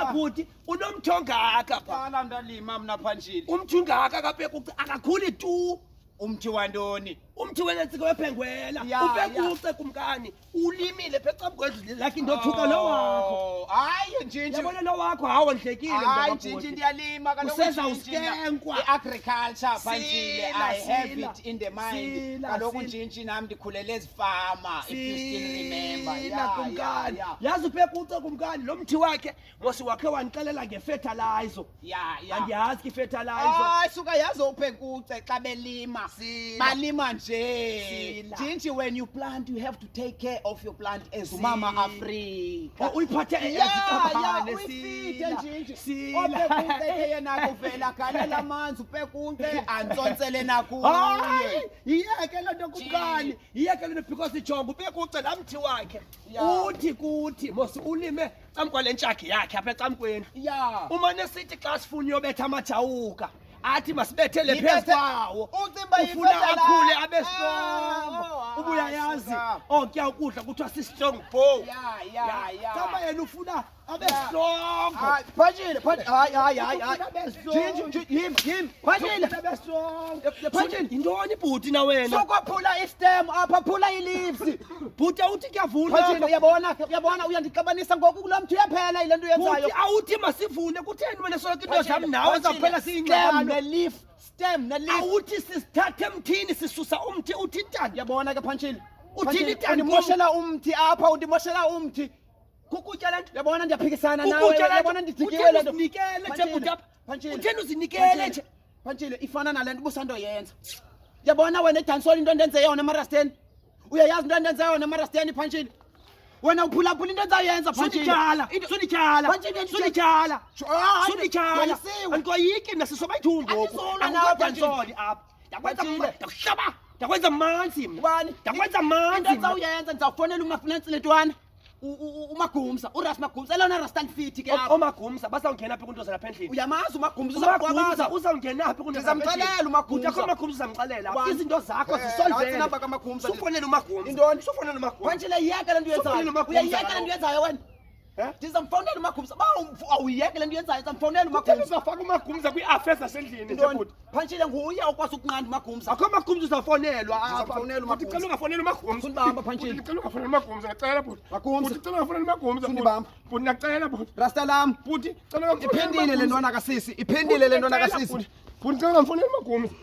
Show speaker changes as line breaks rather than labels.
Kuca bhuti unomthongaka pha.
Qala mntalima mna Phanjile.
Umthungaka kaPekuca akakhuli tu.
Umthi wantoni?
Umthi wenentsika wephengwela. uPekuca kumkani ulimile pheca kwendlu lakhe ndothuka lo wakho.
Hayi njinji.
Yabona lo wakho hawo ndlekile
Hayi njinji ndiyalima kaloku
usezawuskenkwa.
I-agriculture Phanjile, I have it in the mind. Kaloku njinji nami ndikhulele ezifama, if you still remember.
Kumkani yazi uPekuca kumkani lo mthi wakhe mosi wakhe wanixelela ngefertilizer. Andiyazi ifertilizer.
Hayi suka yazi uPekuca xa belima balima nje. Njinji when you plant you have to take care of your plant as umama Africa.
Uyiphathe
ezikhaphane njinji. uPekuca yena kuvela galela amanzi uPekuca antsontsele nakuye.
Yiyeke lento kumkani yiyeke lento because ijonga uPekuca lamthi wakhe uthi kuthi mosi ulime camkwale ntshaki yakhe apha ecamkweni. Umane sithi xa sifuna uyobetha amajawuka athi masibethele phezu kwawo ufuna akhule abe strong. Ubuya yazi okya ukudla kuthiwa si strong bow. Kama yena ufuna abe strong.
Phanjile Jim Phanjile
abe strong. Phanjile intoni bhuti na wena?
Sokuphula istem apha phula ileaves.
Bhuti awuthi kuyavuna.
Phanjile uyabona uyandixabanisa ngoku kulomthi uyaphela ile nto yenzayo.
Bhuti awuthi masivune kutheni wena sonke into zami nawe zaphela siyingxabano.
Stem na leaf.
Awuthi sisithathe emthini sisusa umthi uthi ntani.
Yabona ke Phanjile.
Uthini ntani
undimoshela umthi apha undimoshela umthi.
Kukutya lento.
Yabona ndiyaphikisana nawe. Yabona ndidikiwe lento.
Unikele nje bhuti apha.
Phanjile.
Utheni uzinikele nje.
Phanjile ifana nalento ubusando yenza. Yabona wena edansoli into ndenze yona emarasteni. Uyayazi into ndenze yona emarasteni Phanjile. Wena uphula into enzayenza Phanjile.
Sunitshala. Anikoyiki nasisobayithungo. Anawansoli apha. Ndakwenza manzi
Ubani?
Ndakwenza manzi.
Into enzawuyenza ndizawufonela umafinance letwana. uMagumza uRuss Magumza elona Rasta fit ke apha.
uMagumza basawungena apha kunto zalapha endlini.
Uyamazi uMagumza
uzawungena apha kunto zalapha endlini.
Ndizamxelela uMagumza.
Yakho uMagumza zamxelela. Izinto zakho zisolvele.
Namba kaMagumza.
Sufonela uMagumza.
Intoni?
Sufonela uMagumza.
Phanjile yiyeke le nto yenzayo. Uyayiyeka le nto yenzayo wena. Ndizamfonela uMagumza. Awuyeke le nto yenzayo ndizamfonela uMagumza.
Uzafaka uMagumza kwi-affairs zasendlini nje bhuti.
Phanjile nguye okwazi ukunqanda uMagumza.
Akho uMagumza uzafonelwa apha.
Ndizamfonela uMagumza.
Ucela ungafonela uMagumza.
Undibamba Phanjile.
Ucela ungafonela uMagumza ngicela bhuti.
Magumza.
Ucela ungafonela uMagumza.
Undibamba.
Bhuti ngicela bhuti.
Rasta lam.
Bhuti cela ungafonela.
Iphindile le ntwana kasisi. Iphindile le ntwana kasisi.
Bhuti cela ungafonela uMagumza.